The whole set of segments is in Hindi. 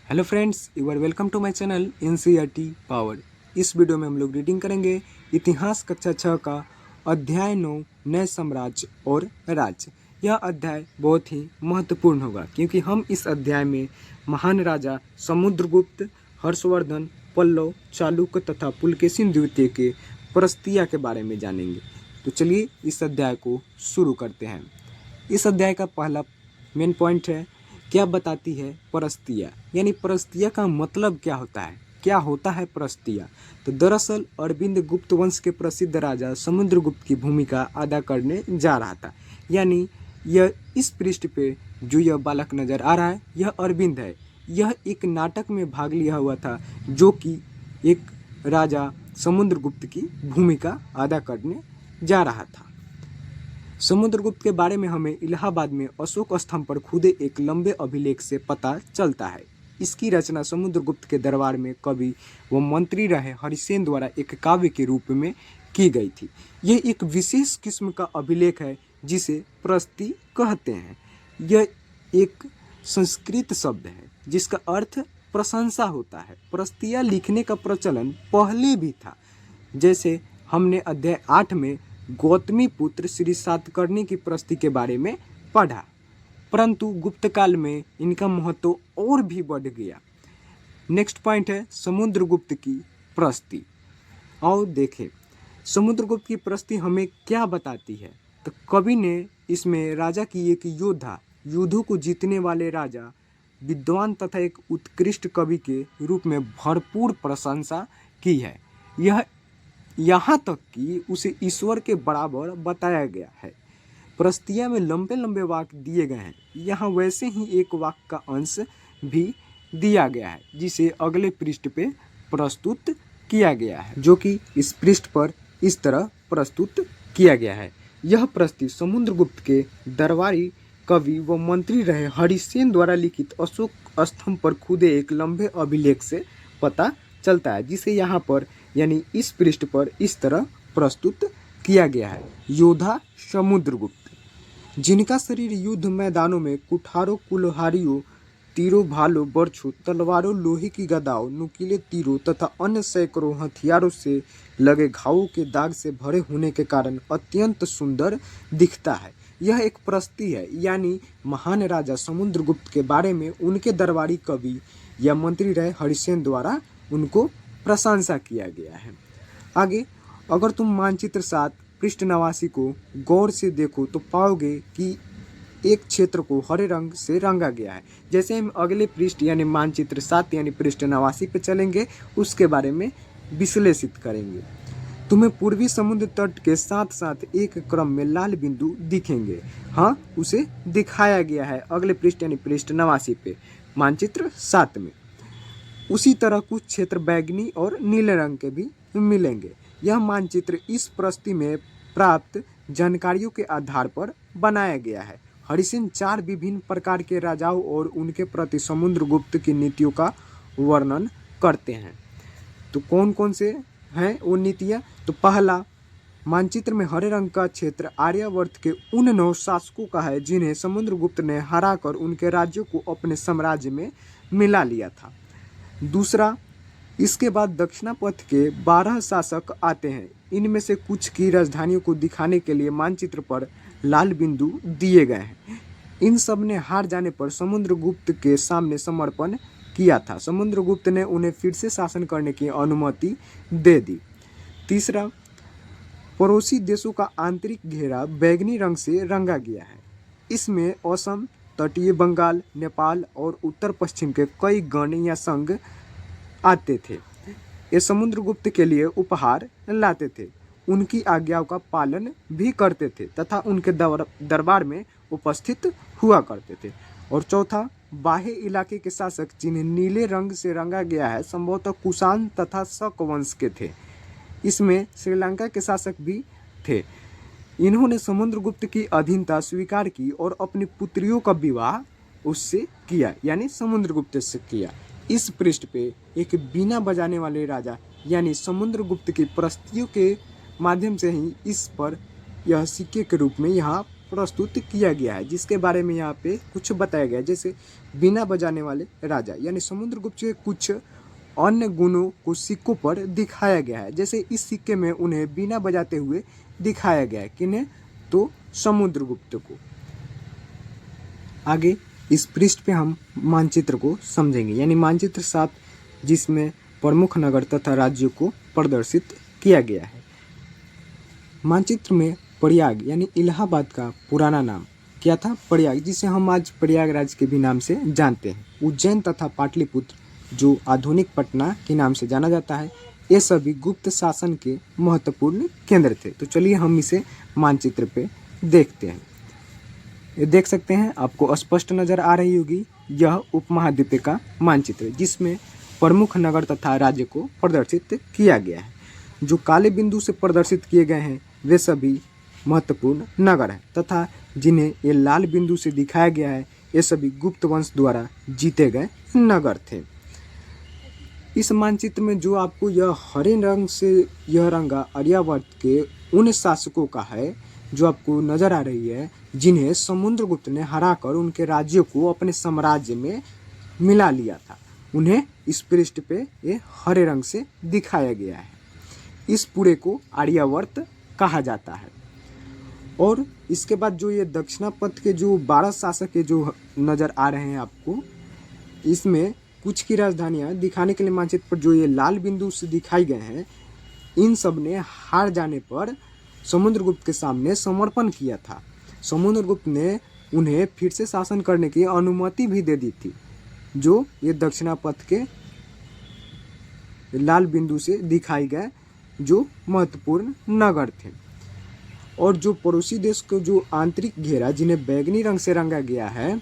Hello friends, you are welcome to my channel NCERT power. इस वीडियो में हम लोग रीडिंग करेंगे इतिहास कक्षा 6 का अध्याय 9 नए साम्राज्य और राज्य। यह अध्याय बहुत ही महत्वपूर्ण होगा क्योंकि हम इस अध्याय में महान राजा समुद्रगुप्त, हर्षवर्धन, पल्लव, चालुक्य तथा पुलकेशिन द्वितीय के परस्तिया के बारे में जानेंगे। तो चलिए इस अध्याय को शुरू करते हैं। इस अध्याय का पहला मेन पॉइंट है, क्या बताती है परस्तिया, यानी परस्तिया का मतलब क्या होता है, क्या होता है परस्तिया। तो दरअसल अरविंद गुप्त वंश के प्रसिद्ध राजा समुद्रगुप्त की भूमिका अदा करने जा रहा था। यानी यह इस पृष्ठ पे जो यह बालक नजर आ रहा है यह अरविंद है। यह एक नाटक में भाग लिया हुआ था जो कि एक राजा समुद्रगुप्त की भूमिका अदा करने जा रहा था। समुद्रगुप्त के बारे में हमें इलाहाबाद में अशोक स्तंभ पर खुदे एक लंबे अभिलेख से पता चलता है। इसकी रचना समुद्रगुप्त के दरबार में कवि व मंत्री रहे हरिसेन द्वारा एक काव्य के रूप में की गई थी। यह एक विशेष किस्म का अभिलेख है जिसे प्रस्ति कहते हैं। यह एक संस्कृत शब्द है जिसका अर्थ प्रशंसा होता है। प्रस्तियाँ लिखने का प्रचलन पहले भी था, जैसे हमने अध्याय 8 में गौतमी पुत्र श्री सातकर्णी की प्रस्ति के बारे में पढ़ा, परंतु गुप्त काल में इनका महत्व और भी बढ़ गया। नेक्स्ट पॉइंट है समुद्रगुप्त की प्रस्ति। आओ देखें समुद्रगुप्त की प्रस्ति हमें क्या बताती है। तो कवि ने इसमें राजा की एक योद्धा, युद्धों को जीतने वाले राजा, विद्वान तथा एक उत्कृष्ट कवि के रूप में भरपूर प्रशंसा की है। यह यहाँ तक कि उसे ईश्वर के बराबर बताया गया है। प्रस्तिया में लंबे लंबे वाक्य दिए गए हैं। यहाँ वैसे ही एक वाक्य का अंश भी दिया गया है जिसे अगले पृष्ठ पे प्रस्तुत किया गया है, जो कि इस पृष्ठ पर इस तरह प्रस्तुत किया गया है। यह प्रस्ति समुद्रगुप्त के दरबारी कवि व मंत्री रहे हरिसेन द्वारा लिखित अशोक स्तंभ पर खुदे एक लंबे अभिलेख से पता चलता है, जिसे यहाँ पर यानी इस पृष्ठ पर इस तरह प्रस्तुत किया गया है। योद्धा समुद्रगुप्त, जिनका शरीर युद्ध मैदानों में कुठारों, कुल्हाड़ियों, तीरों, भालों, बर्छों, तलवारों, लोहे की गदाओं, नुकीले तीरों तथा अन्य सैकड़ों हथियारों से लगे घावों के दाग से भरे होने के कारण अत्यंत सुंदर दिखता है। यह एक प्रस्ति है, यानी महान राजा समुद्रगुप्त के बारे में उनके दरबारी कवि या मंत्री रहे हरिसेन द्वारा उनको प्रशंसा किया गया है। आगे अगर तुम मानचित्र 7 पृष्ठ 89 को गौर से देखो तो पाओगे कि एक क्षेत्र को हरे रंग से रंगा गया है। जैसे हम अगले पृष्ठ यानी मानचित्र 7 यानी पृष्ठ 89 पे चलेंगे, उसके बारे में विश्लेषित करेंगे। तुम्हें पूर्वी समुद्र तट के साथ साथ एक क्रम में लाल बिंदु दिखेंगे। हाँ, उसे दिखाया गया है अगले पृष्ठ यानी पृष्ठ 89 पे मानचित्र 7 में। उसी तरह कुछ क्षेत्र बैंगनी और नीले रंग के भी मिलेंगे। यह मानचित्र इस प्रस्ति में प्राप्त जानकारियों के आधार पर बनाया गया है। हरिसेन 4 विभिन्न प्रकार के राजाओं और उनके प्रति समुद्रगुप्त की नीतियों का वर्णन करते हैं। तो कौन कौन से हैं वो नीतियाँ? तो पहला, मानचित्र में हरे रंग का क्षेत्र आर्यावर्त के उन 9 शासकों का है जिन्हें समुद्रगुप्त ने हराकर उनके राज्यों को अपने साम्राज्य में मिला लिया था। दूसरा, इसके बाद दक्षिणापथ के 12 शासक आते हैं। इनमें से कुछ की राजधानियों को दिखाने के लिए मानचित्र पर लाल बिंदु दिए गए हैं। इन सब ने हार जाने पर समुद्रगुप्त के सामने समर्पण किया था। समुद्रगुप्त ने उन्हें फिर से शासन करने की अनुमति दे दी। तीसरा, पड़ोसी देशों का आंतरिक घेरा बैंगनी रंग से रंगा गया है। इसमें असम, तटीय बंगाल, नेपाल और उत्तर पश्चिम के कई गण या संघ आते थे। ये समुद्रगुप्त के लिए उपहार लाते थे, उनकी आज्ञाओं का पालन भी करते थे तथा उनके दरबार में उपस्थित हुआ करते थे। और चौथा, बाह्य इलाके के शासक जिन्हें नीले रंग से रंगा गया है संभवतः कुषाण तथा शक वंश के थे। इसमें श्रीलंका के शासक भी थे। इन्होंने समुद्रगुप्त की अधीनता स्वीकार की और अपनी पुत्रियों का विवाह उससे किया, यानी समुद्रगुप्त से किया। इस पृष्ठ पे एक बीना बजाने वाले राजा यानी समुद्रगुप्त की प्रस्तियों के माध्यम से ही इस पर यह सिक्के के रूप में यहाँ प्रस्तुत किया गया है, जिसके बारे में यहाँ पे कुछ बताया गया है। जैसे बिना बजाने वाले राजा, यानी समुद्रगुप्त के कुछ अन्य गुणों को सिक्कों पर दिखाया गया है। जैसे इस सिक्के में उन्हें बिना बजाते हुए दिखाया गया है। किन्हें? तो समुद्रगुप्त को। आगे इस पृष्ठ पे हम मानचित्र को समझेंगे, यानी मानचित्र 7, जिसमें प्रमुख नगर तथा राज्यों को प्रदर्शित किया गया है। मानचित्र में प्रयाग यानी इलाहाबाद का पुराना नाम क्या था? प्रयाग, जिसे हम आज प्रयागराज के भी नाम से जानते हैं। उज्जैन तथा पाटलिपुत्र, जो आधुनिक पटना के नाम से जाना जाता है, ये सभी गुप्त शासन के महत्वपूर्ण केंद्र थे। तो चलिए हम इसे मानचित्र पे देखते हैं। ये देख सकते हैं, आपको स्पष्ट नजर आ रही होगी, यह उपमहाद्वीप का मानचित्र है, जिसमें प्रमुख नगर तथा राज्य को प्रदर्शित किया गया है। जो काले बिंदु से प्रदर्शित किए गए हैं वे सभी महत्वपूर्ण नगर हैं, तथा जिन्हें ये लाल बिंदु से दिखाया गया है ये सभी गुप्त वंश द्वारा जीते गए नगर थे। इस मानचित्र में जो आपको यह हरे रंग से यह रंगा आर्यावर्त के उन शासकों का है जो आपको नजर आ रही है, जिन्हें समुद्रगुप्त ने हराकर उनके राज्यों को अपने साम्राज्य में मिला लिया था। उन्हें इस पृष्ठ पे ये हरे रंग से दिखाया गया है। इस पूरे को आर्यावर्त कहा जाता है। और इसके बाद जो ये दक्षिणापथ के जो 12 शासक के जो नज़र आ रहे हैं आपको, इसमें कुछ की राजधानियाँ दिखाने के लिए मानचित्र पर जो ये लाल बिंदु से दिखाई गए हैं, इन सब ने हार जाने पर समुद्रगुप्त के सामने समर्पण किया था। समुद्रगुप्त ने उन्हें फिर से शासन करने की अनुमति भी दे दी थी। जो ये दक्षिणापथ के लाल बिंदु से दिखाई गए जो महत्वपूर्ण नगर थे। और जो पड़ोसी देश को जो आंतरिक घेरा, जिन्हें बैंगनी रंग से रंगा गया है,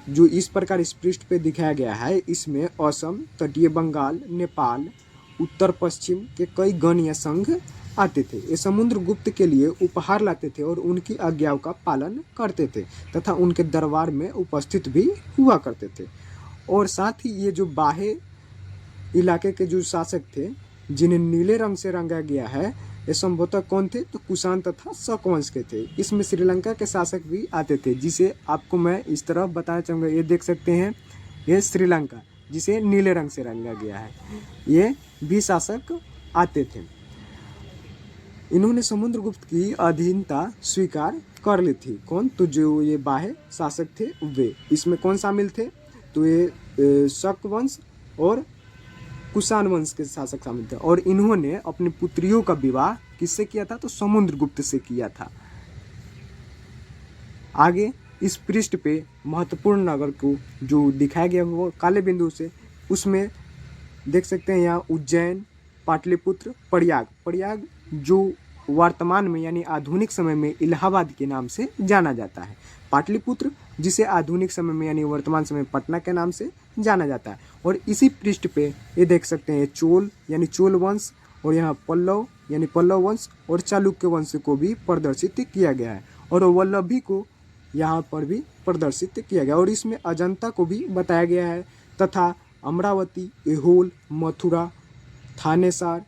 जो इस प्रकार इस पृष्ठ पे दिखाया गया है, इसमें असम, तटीय बंगाल, नेपाल, उत्तर पश्चिम के कई गण या संघ आते थे। ये समुद्रगुप्त के लिए उपहार लाते थे और उनकी आज्ञाओं का पालन करते थे तथा उनके दरबार में उपस्थित भी हुआ करते थे। और साथ ही ये जो बाह्य इलाके के जो शासक थे, जिन्हें नीले रंग से रंगा गया है, ये संभवतः कौन थे? तो कुषाण तथा शक वंश के थे। इसमें श्रीलंका के शासक भी आते थे, जिसे आपको मैं इस तरह बताना चाहूँगा। ये देख सकते हैं, ये श्रीलंका, जिसे नीले रंग से रंगा गया है, ये भी शासक आते थे। इन्होंने समुद्रगुप्त की अधीनता स्वीकार कर ली थी। कौन? तो जो ये बाह्य शासक थे वे। इसमें कौन शामिल थे? तो ये शक वंश और कुषाण वंश के शासक शामिल थे। और इन्होंने अपनी पुत्रियों का विवाह किससे किया था? तो समुद्रगुप्त से किया था। आगे इस पृष्ठ पे महत्वपूर्ण नगर को जो दिखाया गया वो काले बिंदु से, उसमें देख सकते हैं यहाँ उज्जैन, पाटलिपुत्र, प्रयाग। प्रयाग जो वर्तमान में यानी आधुनिक समय में इलाहाबाद के नाम से जाना जाता है। पाटलिपुत्र, जिसे आधुनिक समय में यानी वर्तमान समय पटना के नाम से जाना जाता है। और इसी पृष्ठ पे ये देख सकते हैं चोल यानी चोल वंश, और यहाँ पल्लव यानी पल्लव वंश और चालुक्य वंश को भी प्रदर्शित किया गया है। और वल्लभी को यहाँ पर भी प्रदर्शित किया गया। और इसमें अजंता को भी बताया गया है तथा अमरावती, ऐहोल, मथुरा, थानेसार,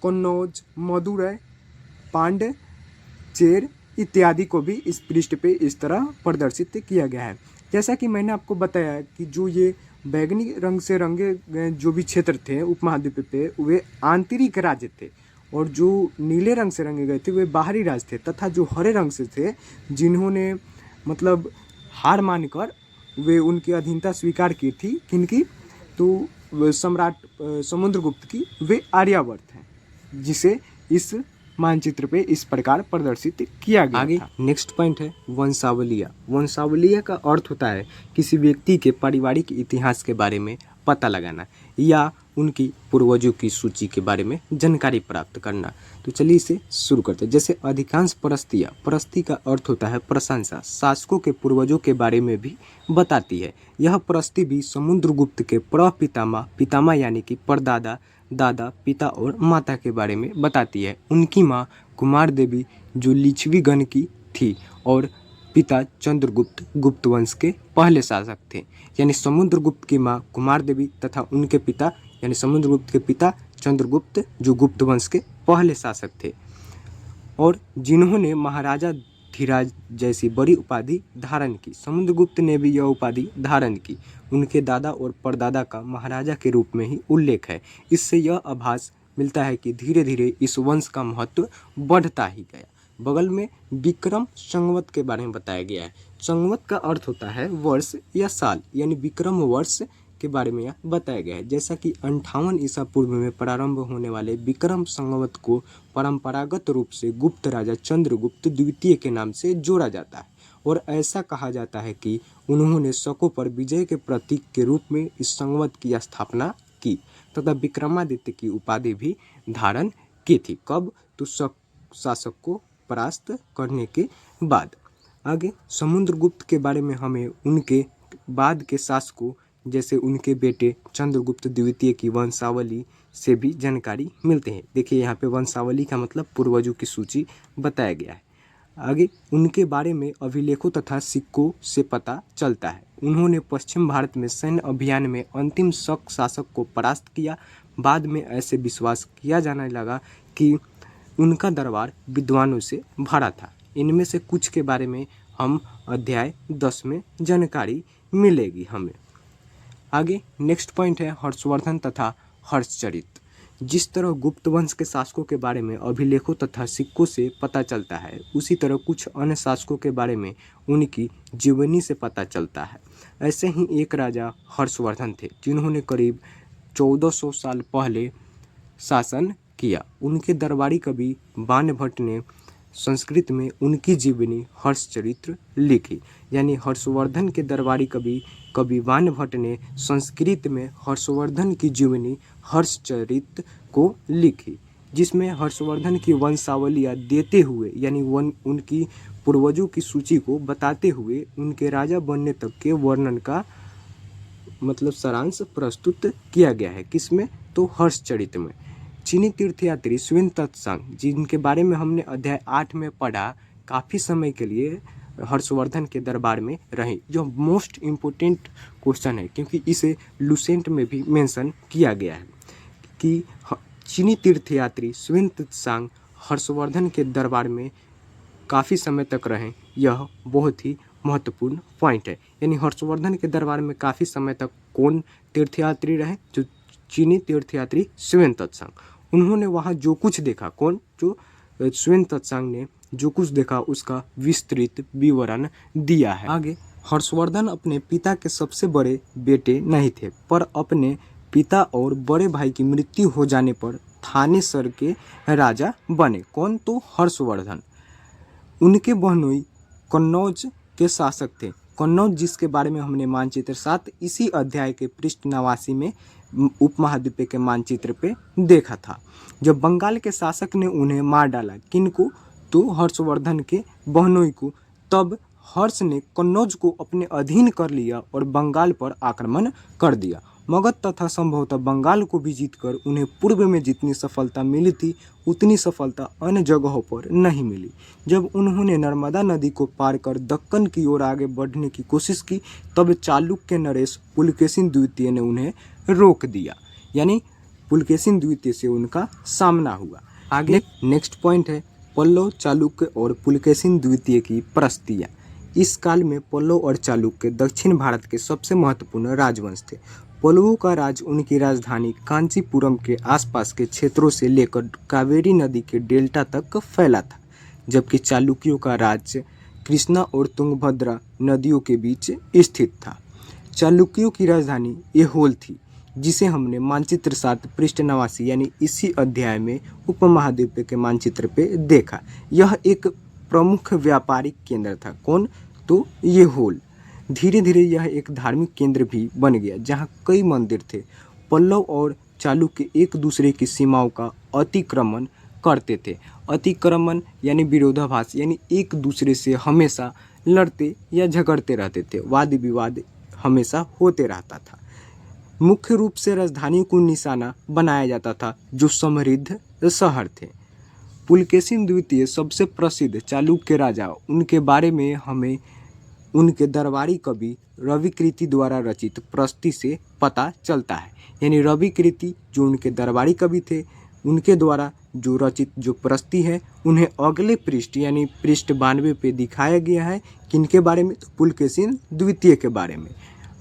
कन्नौज, मदुरै, पांड्य, चेर इत्यादि को भी इस पृष्ठ पे इस तरह प्रदर्शित किया गया है। जैसा कि मैंने आपको बताया कि जो ये बैंगनी रंग से रंगे गए जो भी क्षेत्र थे उपमहाद्वीप पे, वे आंतरिक राज्य थे, और जो नीले रंग से रंगे गए थे वे बाहरी राज्य थे, तथा जो हरे रंग से थे, जिन्होंने मतलब हार मानकर वे उनकी अधीनता स्वीकार की थी, किनकी? तो सम्राट समुद्रगुप्त की, वे आर्यावर्त हैं, जिसे इस मानचित्र पे इस प्रकार प्रदर्शित किया गया आगे था। नेक्स्ट पॉइंट है वंशावलिया। वंशावलिया का अर्थ होता है किसी व्यक्ति के पारिवारिक इतिहास के बारे में पता लगाना या उनकी पूर्वजों की सूची के बारे में जानकारी प्राप्त करना। तो चलिए इसे शुरू करते हैं। जैसे अधिकांश प्रस्तियाँ, प्रस्ती का अर्थ होता है प्रशंसा, शासकों के पूर्वजों के बारे में भी बताती है। यह प्रस्ती भी समुद्रगुप्त के प्रपितामह, पितामह यानी कि परदादा, दादा, पिता और माता के बारे में बताती है। उनकी माँ कुमार देवी जो लिच्छवी गण की थी और पिता चंद्रगुप्त गुप्त वंश के पहले शासक थे। यानी समुद्रगुप्त की माँ कुमार देवी तथा उनके पिता यानी समुद्रगुप्त के पिता चंद्रगुप्त जो गुप्त वंश के पहले शासक थे, और जिन्होंने महाराजा धीराज जैसी बड़ी उपाधि धारण की। समुद्रगुप्त ने भी यह उपाधि धारण की। उनके दादा और परदादा का महाराजा के रूप में ही उल्लेख है। इससे यह आभास मिलता है कि धीरे धीरे इस वंश का महत्व बढ़ता ही गया। बगल में विक्रम संवत के बारे में बताया गया है। संवत का अर्थ होता है वर्ष या साल, यानी विक्रम वर्ष के बारे में यह बताया गया है। जैसा कि 58 ईसा पूर्व में प्रारंभ होने वाले विक्रम संवत को परंपरागत रूप से गुप्त राजा चंद्रगुप्त द्वितीय के नाम से जोड़ा जाता है और ऐसा कहा जाता है कि उन्होंने शकों पर विजय के प्रतीक के रूप में इस संवत की स्थापना की तथा विक्रमादित्य की उपाधि भी धारण की थी। कब? तो शासक को परास्त करने के बाद। आगे समुद्रगुप्त के बारे में हमें उनके बाद के शासकों जैसे उनके बेटे चंद्रगुप्त द्वितीय की वंशावली से भी जानकारी मिलते हैं। देखिए यहाँ पे वंशावली का मतलब पूर्वजों की सूची बताया गया है। आगे उनके बारे में अभिलेखों तथा सिक्कों से पता चलता है। उन्होंने पश्चिम भारत में सैन्य अभियान में अंतिम शक शासक को परास्त किया। बाद में ऐसे विश्वास किया जाने लगा कि उनका दरबार विद्वानों से भरा था। इनमें से कुछ के बारे में हम अध्याय 10 में जानकारी मिलेगी हमें। आगे नेक्स्ट पॉइंट है हर्षवर्धन तथा हर्षचरित। जिस तरह गुप्त वंश के शासकों के बारे में अभिलेखों तथा सिक्कों से पता चलता है, उसी तरह कुछ अन्य शासकों के बारे में उनकी जीवनी से पता चलता है। ऐसे ही एक राजा हर्षवर्धन थे जिन्होंने करीब 1400 साल पहले शासन किया। उनके दरबारी कवि बाणभट्ट ने संस्कृत में उनकी जीवनी हर्षचरित्र लिखी। यानी हर्षवर्धन के दरबारी कवि बाणभट्ट ने संस्कृत में हर्षवर्धन की जीवनी हर्षचरित्र को लिखी, जिसमें हर्षवर्धन की वंशावलियाँ देते हुए यानी उनकी पूर्वजों की सूची को बताते हुए उनके राजा बनने तक के वर्णन का मतलब सारांश प्रस्तुत किया गया है। किसमें? तो हर्षचरित्र में। चीनी तीर्थयात्री स्वेन तत्संग, जिनके बारे में हमने अध्याय 8 में पढ़ा, काफ़ी समय के लिए हर्षवर्धन के दरबार में रहे, जो मोस्ट इम्पोर्टेंट क्वेश्चन है क्योंकि इसे लुसेंट में भी मेंशन किया गया है कि चीनी तीर्थयात्री स्वेन तत्संग हर्षवर्धन के दरबार में काफ़ी समय तक रहें। यह बहुत ही महत्वपूर्ण पॉइंट है। यानी हर्षवर्धन के दरबार में काफ़ी समय तक कौन तीर्थयात्री रहे? जो चीनी तीर्थयात्री स्वेन तत्संग। उन्होंने वहाँ जो कुछ देखा, कौन? जो स्वेन तत्संग ने जो कुछ देखा उसका विस्तृत विवरण दिया है। आगे हर्षवर्धन अपने पिता के सबसे बड़े बेटे नहीं थे, पर अपने पिता और बड़े भाई की मृत्यु हो जाने पर थानेसर के राजा बने। कौन? तो हर्षवर्धन। उनके बहनोई कन्नौज के शासक थे। कन्नौज जिसके बारे में हमने मानचित्र 7 इसी अध्याय के पृष्ठ 89 में उपमहाद्वीप के मानचित्र पे देखा था। जब बंगाल के शासक ने उन्हें मार डाला, किनको? तो हर्षवर्धन के बहनोई को, तब हर्ष ने कन्नौज को अपने अधीन कर लिया और बंगाल पर आक्रमण कर दिया। मगध तथा संभवतः बंगाल को भी जीतकर उन्हें पूर्व में जितनी सफलता मिली थी उतनी सफलता अन्य जगहों पर नहीं मिली। जब उन्होंने नर्मदा नदी को पार कर दक्कन की ओर आगे बढ़ने की कोशिश की, तब चालुक्य नरेश पुलकेशिन द्वितीय ने उन्हें रोक दिया। यानी पुलकेशिन द्वितीय से उनका सामना हुआ। आगे नेक्स्ट पॉइंट है पल्लव, चालुक्य और पुलकेशिन द्वितीय की प्रस्तियाँ। इस काल में पल्लव और चालुक्य दक्षिण भारत के सबसे महत्वपूर्ण राजवंश थे। पल्लवों का राज उनकी राजधानी कांचीपुरम के आसपास के क्षेत्रों से लेकर कावेरी नदी के डेल्टा तक फैला था, जबकि चालुक्यों का राज्य कृष्णा और तुंगभद्रा नदियों के बीच स्थित था। चालुक्यों की राजधानी ऐहोल थी, जिसे हमने मानचित्र 7 पृष्ठ 89 यानी इसी अध्याय में उपमहाद्वीप के मानचित्र पे देखा। यह एक प्रमुख व्यापारिक केंद्र था। कौन? तो ऐहोल। धीरे धीरे यह एक धार्मिक केंद्र भी बन गया, जहाँ कई मंदिर थे। पल्लव और चालुक्य एक दूसरे की सीमाओं का अतिक्रमण करते थे। अतिक्रमण यानी विरोधाभास, यानी एक दूसरे से हमेशा लड़ते या झगड़ते रहते थे। वाद विवाद हमेशा होते रहता था। मुख्य रूप से राजधानी को निशाना बनाया जाता था, जो समृद्ध शहर थे। पुलकेशिन द्वितीय सबसे प्रसिद्ध चालुक्य राजा, उनके बारे में हमें उनके दरबारी कवि रविकृति द्वारा रचित प्रस्ति से पता चलता है। यानी रविकृति जो उनके दरबारी कवि थे, उनके द्वारा जो रचित जो प्रस्ती है उन्हें अगले पृष्ठ यानी पृष्ठ 92 पे दिखाया गया है। किनके बारे में? तो पुलकेशिन द्वितीय के बारे में।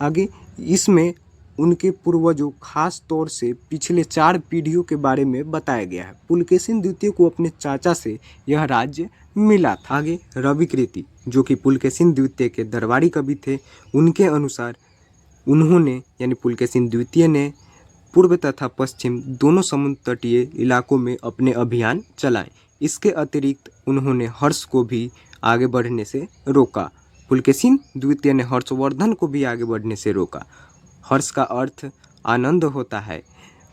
आगे इसमें उनके पूर्वजों खास तौर से पिछले 4 पीढ़ियों के बारे में बताया गया है। पुलकेशिन द्वितीय को अपने चाचा से यह राज्य मिला था। आगे रविकृति जो कि पुलकेशिन द्वितीय के दरबारी कवि थे, उनके अनुसार उन्होंने यानी पुलकेशिन द्वितीय ने पूर्व तथा पश्चिम दोनों समुद्र तटीय इलाकों में अपने अभियान चलाए। इसके अतिरिक्त उन्होंने हर्ष को भी आगे बढ़ने से रोका। पुलकेशिन द्वितीय ने हर्षवर्धन को भी आगे बढ़ने से रोका। हर्ष का अर्थ आनंद होता है।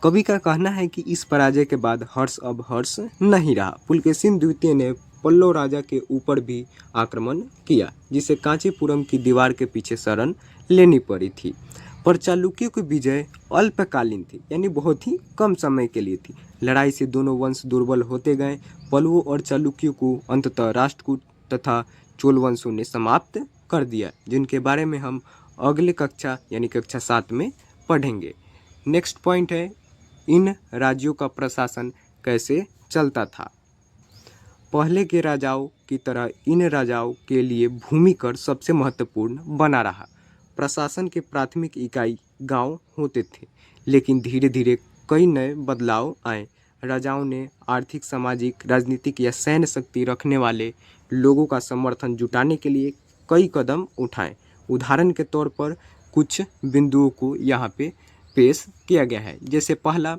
कवि का कहना है कि इस पराजय के बाद हर्ष अब हर्ष नहीं रहा। पुलकेशिन द्वितीय ने पल्लव राजा के ऊपर भी आक्रमण किया, जिसे कांचीपुरम की दीवार के पीछे शरण लेनी पड़ी थी। पर चालुक्यों की विजय अल्पकालीन थी, यानी बहुत ही कम समय के लिए थी। लड़ाई से दोनों वंश दुर्बल होते गए। पल्लवों और चालुक्यों को अंततः राष्ट्रकूट तथा चोल वंशों ने समाप्त कर दिया, जिनके बारे में हम अगले कक्षा यानी कक्षा 7 में पढ़ेंगे। नेक्स्ट पॉइंट है, इन राज्यों का प्रशासन कैसे चलता था। पहले के राजाओं की तरह इन राजाओं के लिए भूमि कर सबसे महत्वपूर्ण बना रहा। प्रशासन के प्राथमिक इकाई गांव होते थे, लेकिन धीरे धीरे कई नए बदलाव आए। राजाओं ने आर्थिक, सामाजिक, राजनीतिक या सैन्य शक्ति रखने वाले लोगों का समर्थन जुटाने के लिए कई कदम उठाए। उदाहरण के तौर पर कुछ बिंदुओं को यहाँ पे पेश किया गया है। जैसे पहला,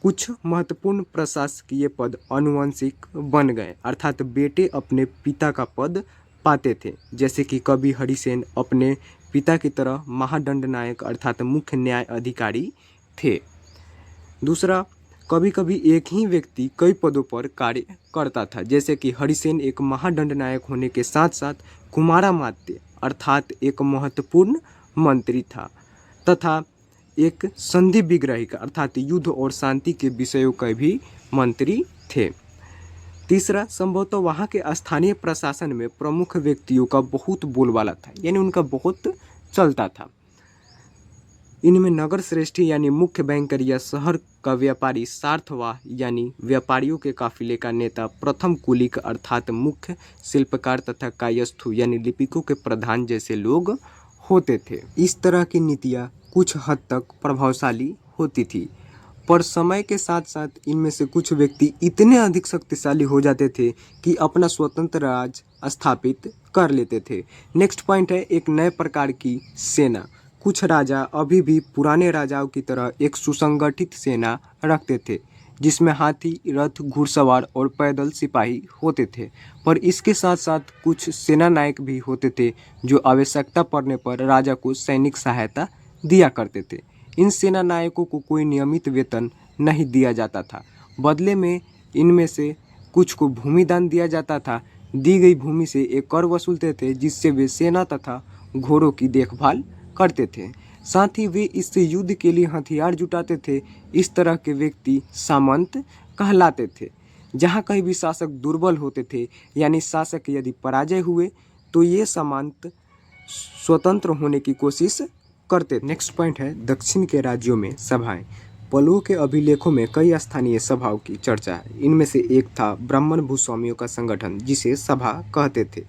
कुछ महत्वपूर्ण प्रशासकीय पद आनुवंशिक बन गए, अर्थात बेटे अपने पिता का पद पाते थे। जैसे कि कवि हरिसेन अपने पिता की तरह महादंड नायक अर्थात मुख्य न्याय अधिकारी थे। दूसरा, कभी कभी एक ही व्यक्ति कई पदों पर कार्य करता था। जैसे कि हरिसेन एक महादंड नायक होने के साथ साथ कुमारामात्य अर्थात एक महत्वपूर्ण मंत्री था तथा एक संधि विग्रही का अर्थात युद्ध और शांति के विषयों का भी मंत्री थे। तीसरा, संभवतः वहाँ के स्थानीय प्रशासन में प्रमुख व्यक्तियों का बहुत बोलबाला था, यानी उनका बहुत चलता था। इनमें नगर श्रेष्ठी यानी मुख्य बैंकर या शहर का व्यापारी, सार्थवाह यानी व्यापारियों के काफिले का नेता, प्रथम कुलिक अर्थात मुख्य शिल्पकार तथा कायस्थु यानी लिपिकों के प्रधान जैसे लोग होते थे। इस तरह की नीतियाँ कुछ हद तक प्रभावशाली होती थी, पर समय के साथ साथ इनमें से कुछ व्यक्ति इतने अधिक शक्तिशाली हो जाते थे कि अपना स्वतंत्र राज स्थापित कर लेते थे। नेक्स्ट पॉइंट है, एक नए प्रकार की सेना। कुछ राजा अभी भी पुराने राजाओं की तरह एक सुसंगठित सेना रखते थे, जिसमें हाथी, रथ, घुड़सवार और पैदल सिपाही होते थे। पर इसके साथ साथ कुछ सेना नायक भी होते थे जो आवश्यकता पड़ने पर राजा को सैनिक सहायता दिया करते थे। इन सेना नायकों को कोई नियमित वेतन नहीं दिया जाता था। बदले में इनमें से कुछ को भूमि दान दिया जाता था। दी गई भूमि से एक कर वसूलते थे, जिससे वे सेना तथा घोड़ों की देखभाल करते थे। साथ ही वे इससे युद्ध के लिए हथियार जुटाते थे। इस तरह के व्यक्ति सामंत कहलाते थे। जहाँ कहीं भी शासक दुर्बल होते थे यानी शासक यदि पराजय हुए तो ये सामंत स्वतंत्र होने की कोशिश करते थे। नेक्स्ट पॉइंट है, दक्षिण के राज्यों में सभाएं। पल्लवों के अभिलेखों में कई स्थानीय सभाओं की चर्चा है। इनमें से एक था ब्राह्मण भूस्वामियों का संगठन, जिसे सभा कहते थे।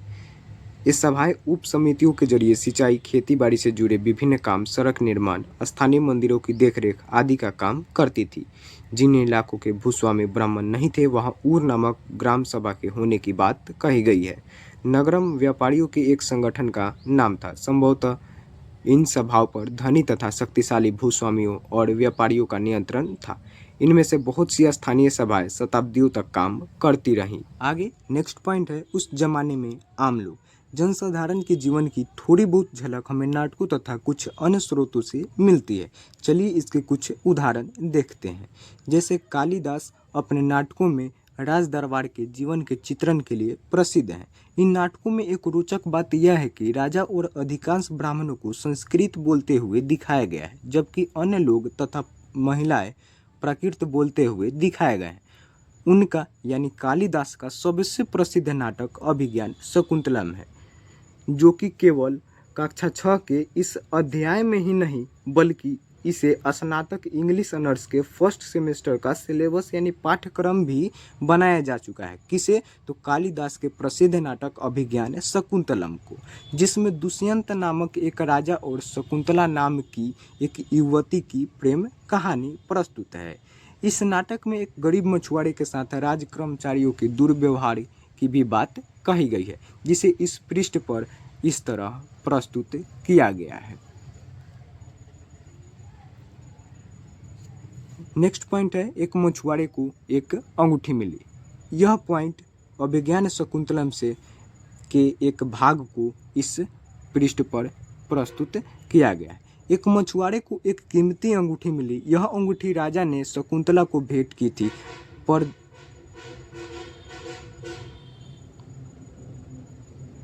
ये सभाएं उप समितियों के जरिए सिंचाई, खेती बाड़ी से जुड़े विभिन्न काम, सड़क निर्माण, स्थानीय मंदिरों की देखरेख आदि का काम करती थी। जिन इलाकों के भूस्वामी ब्राह्मण नहीं थे, वहाँ ऊर नामक ग्राम सभा के होने की बात कही गई है। नगरम व्यापारियों के एक संगठन का नाम था। संभवतः इन सभाओं पर धनी तथा शक्तिशाली भूस्वामियों और व्यापारियों का नियंत्रण था। इनमें से बहुत सी स्थानीय सभाएं शताब्दियों तक काम करती रहीं। आगे नेक्स्ट पॉइंट है, उस जमाने में आम लोग। जनसाधारण के जीवन की थोड़ी बहुत झलक हमें नाटकों तथा कुछ अन्य स्रोतों से मिलती है। चलिए इसके कुछ उदाहरण देखते हैं। जैसे कालिदास अपने नाटकों में राज दरबार के जीवन के चित्रण के लिए प्रसिद्ध हैं। इन नाटकों में एक रोचक बात यह है कि राजा और अधिकांश ब्राह्मणों को संस्कृत बोलते हुए दिखाया गया है, जबकि अन्य लोग तथा महिलाएं प्राकृत बोलते हुए दिखाए गए हैं। उनका यानी कालिदास का सबसे प्रसिद्ध नाटक अभिज्ञान शकुंतलम है, जो कि केवल कक्षा 6 के इस अध्याय में ही नहीं बल्कि इसे स्नातक इंग्लिश ऑनर्स के फर्स्ट सेमेस्टर का सिलेबस यानी पाठ्यक्रम भी बनाया जा चुका है। किसे? तो कालिदास के प्रसिद्ध नाटक अभिज्ञान शकुंतलम को, जिसमें दुष्यंत नामक एक राजा और शकुंतला नाम की एक युवती की प्रेम कहानी प्रस्तुत है। इस नाटक में एक गरीब मछुआरे के साथ राज कर्मचारियों के दुर्व्यवहार की भी बात कही गई है, जिसे इस पृष्ठ पर इस तरह प्रस्तुत किया गया है। नेक्स्ट पॉइंट है, एक मछुआरे को एक अंगूठी मिली। यह पॉइंट अभिज्ञान शकुंतलम से के एक भाग को इस पृष्ठ पर प्रस्तुत किया गया है। एक मछुआरे को एक कीमती अंगूठी मिली। यह अंगूठी राजा ने शकुंतला को भेंट की थी, पर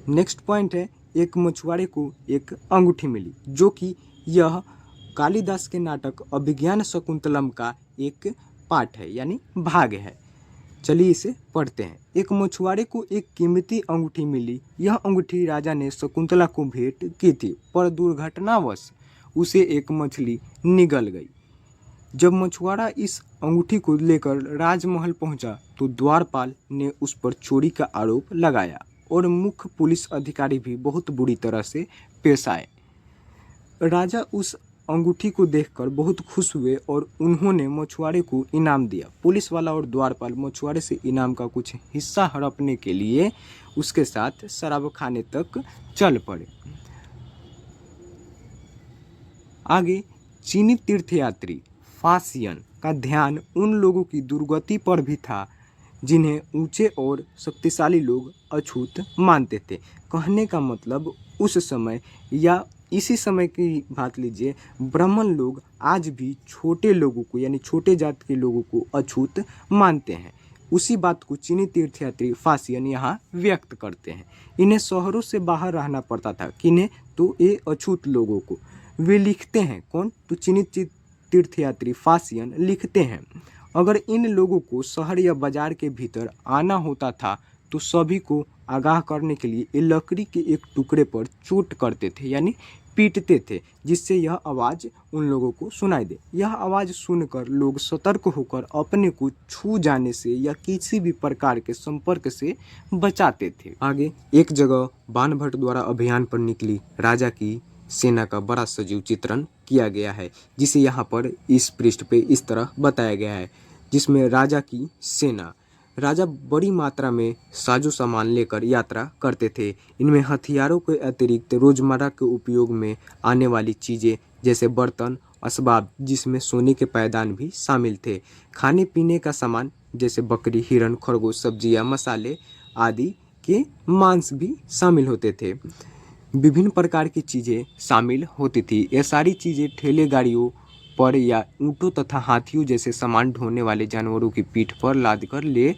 नेक्स्ट पॉइंट है, एक मछुआरे को एक अंगूठी मिली, जो कि यह कालिदास के नाटक अभिज्ञान शकुंतलम का एक पार्ट है यानी भाग है। चलिए इसे पढ़ते हैं। एक मछुआरे को एक कीमती अंगूठी मिली। यह अंगूठी राजा ने शकुंतला को भेंट की थी, पर दुर्घटनावश उसे एक मछली निगल गई। जब मछुआरा इस अंगूठी को लेकर राजमहल पहुंचा तो द्वारपाल ने उस पर चोरी का आरोप लगाया और मुख्य पुलिस अधिकारी भी बहुत बुरी तरह से पेश आए। राजा उस अंगूठी को देखकर बहुत खुश हुए और उन्होंने मछुआरे को इनाम दिया। पुलिस वाला और द्वारपाल मछुआरे से इनाम का कुछ हिस्सा हड़पने के लिए उसके साथ शराब खाने तक चल पड़े। आगे, चीनी तीर्थयात्री फासियन का ध्यान उन लोगों की दुर्गति पर भी था जिन्हें ऊंचे और शक्तिशाली लोग अछूत मानते थे। कहने का मतलब उस समय या इसी समय की बात लीजिए, ब्राह्मण लोग आज भी छोटे लोगों को यानी छोटे जात के लोगों को अछूत मानते हैं। उसी बात को चीनी तीर्थयात्री फासियन यहाँ व्यक्त करते हैं। इन्हें शहरों से बाहर रहना पड़ता था। किन्हें? तो ये अछूत लोगों को। वे लिखते हैं, कौन? तो चीनी तीर्थयात्री फासियन लिखते हैं, अगर इन लोगों को शहर या बाजार के भीतर आना होता था तो सभी को आगाह करने के लिए ये लकड़ी के एक टुकड़े पर चोट करते थे यानी पीटते थे, जिससे यह आवाज़ उन लोगों को सुनाई दे। यह आवाज़ सुनकर लोग सतर्क होकर अपने को छू जाने से या किसी भी प्रकार के संपर्क से बचाते थे। आगे, एक जगह बाणभट्ट द्वारा अभियान पर निकली राजा की सेना का बड़ा सजीव चित्रण किया गया है, जिसे यहाँ पर इस पृष्ठ पे इस तरह बताया गया है, जिसमें राजा की सेना, राजा बड़ी मात्रा में साजो सामान लेकर यात्रा करते थे। इनमें हथियारों के अतिरिक्त रोजमर्रा के उपयोग में आने वाली चीज़ें जैसे बर्तन, असबाब, जिसमें सोने के पैदान भी शामिल थे, खाने पीने का सामान जैसे बकरी, हिरण, खरगोश, सब्जियां, मसाले आदि के मांस भी शामिल होते थे। विभिन्न प्रकार की चीज़ें शामिल होती थी। ये सारी चीज़ें ठेले गाड़ियों पर या ऊँटों तथा हाथियों जैसे सामान ढोने वाले जानवरों की पीठ पर लादकर ले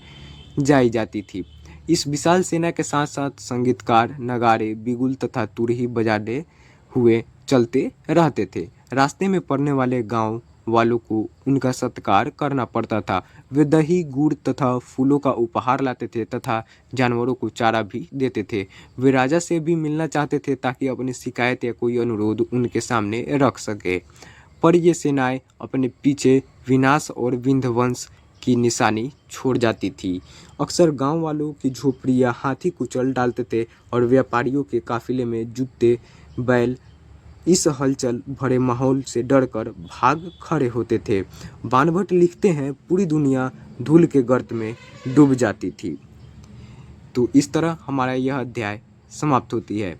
जाई जाती थी। इस विशाल सेना के साथ साथ संगीतकार नगाड़े, बिगुल तथा तुरही बजाते हुए चलते रहते थे। रास्ते में पड़ने वाले गांव वालों को उनका सत्कार करना पड़ता था। वे दही, गुड़ तथा फूलों का उपहार लाते थे तथा जानवरों को चारा भी देते थे। वे राजा से भी मिलना चाहते थे ताकि अपनी शिकायत या कोई अनुरोध उनके सामने रख सके, पर ये सेनाएं अपने पीछे विनाश और विंध्यवंश की निशानी छोड़ जाती थी। अक्सर गांव वालों की झोपड़ी या हाथी कुचल डालते थे और व्यापारियों के काफिले में जूते बैल इस हलचल भरे माहौल से डरकर भाग खड़े होते थे। बाणभट्ट लिखते हैं, पूरी दुनिया धूल के गर्त में डूब जाती थी। तो इस तरह हमारा यह अध्याय समाप्त होती है।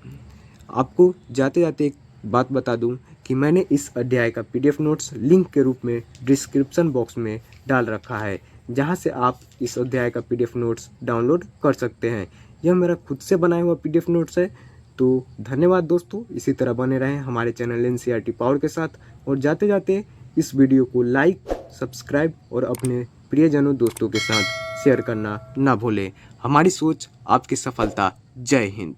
आपको जाते जाते एक बात बता दूं कि मैंने इस अध्याय का PDF नोट्स लिंक के रूप में डिस्क्रिप्शन बॉक्स में डाल रखा है, जहां से आप इस अध्याय का PDF नोट्स डाउनलोड कर सकते हैं। यह मेरा खुद से बनाया हुआ PDF नोट्स है। तो धन्यवाद दोस्तों, इसी तरह बने रहें हमारे चैनल NCERT पावर के साथ, और जाते जाते इस वीडियो को लाइक, सब्सक्राइब और अपने प्रियजनों दोस्तों के साथ शेयर करना ना भूलें। हमारी सोच आपकी सफलता। जय हिंद।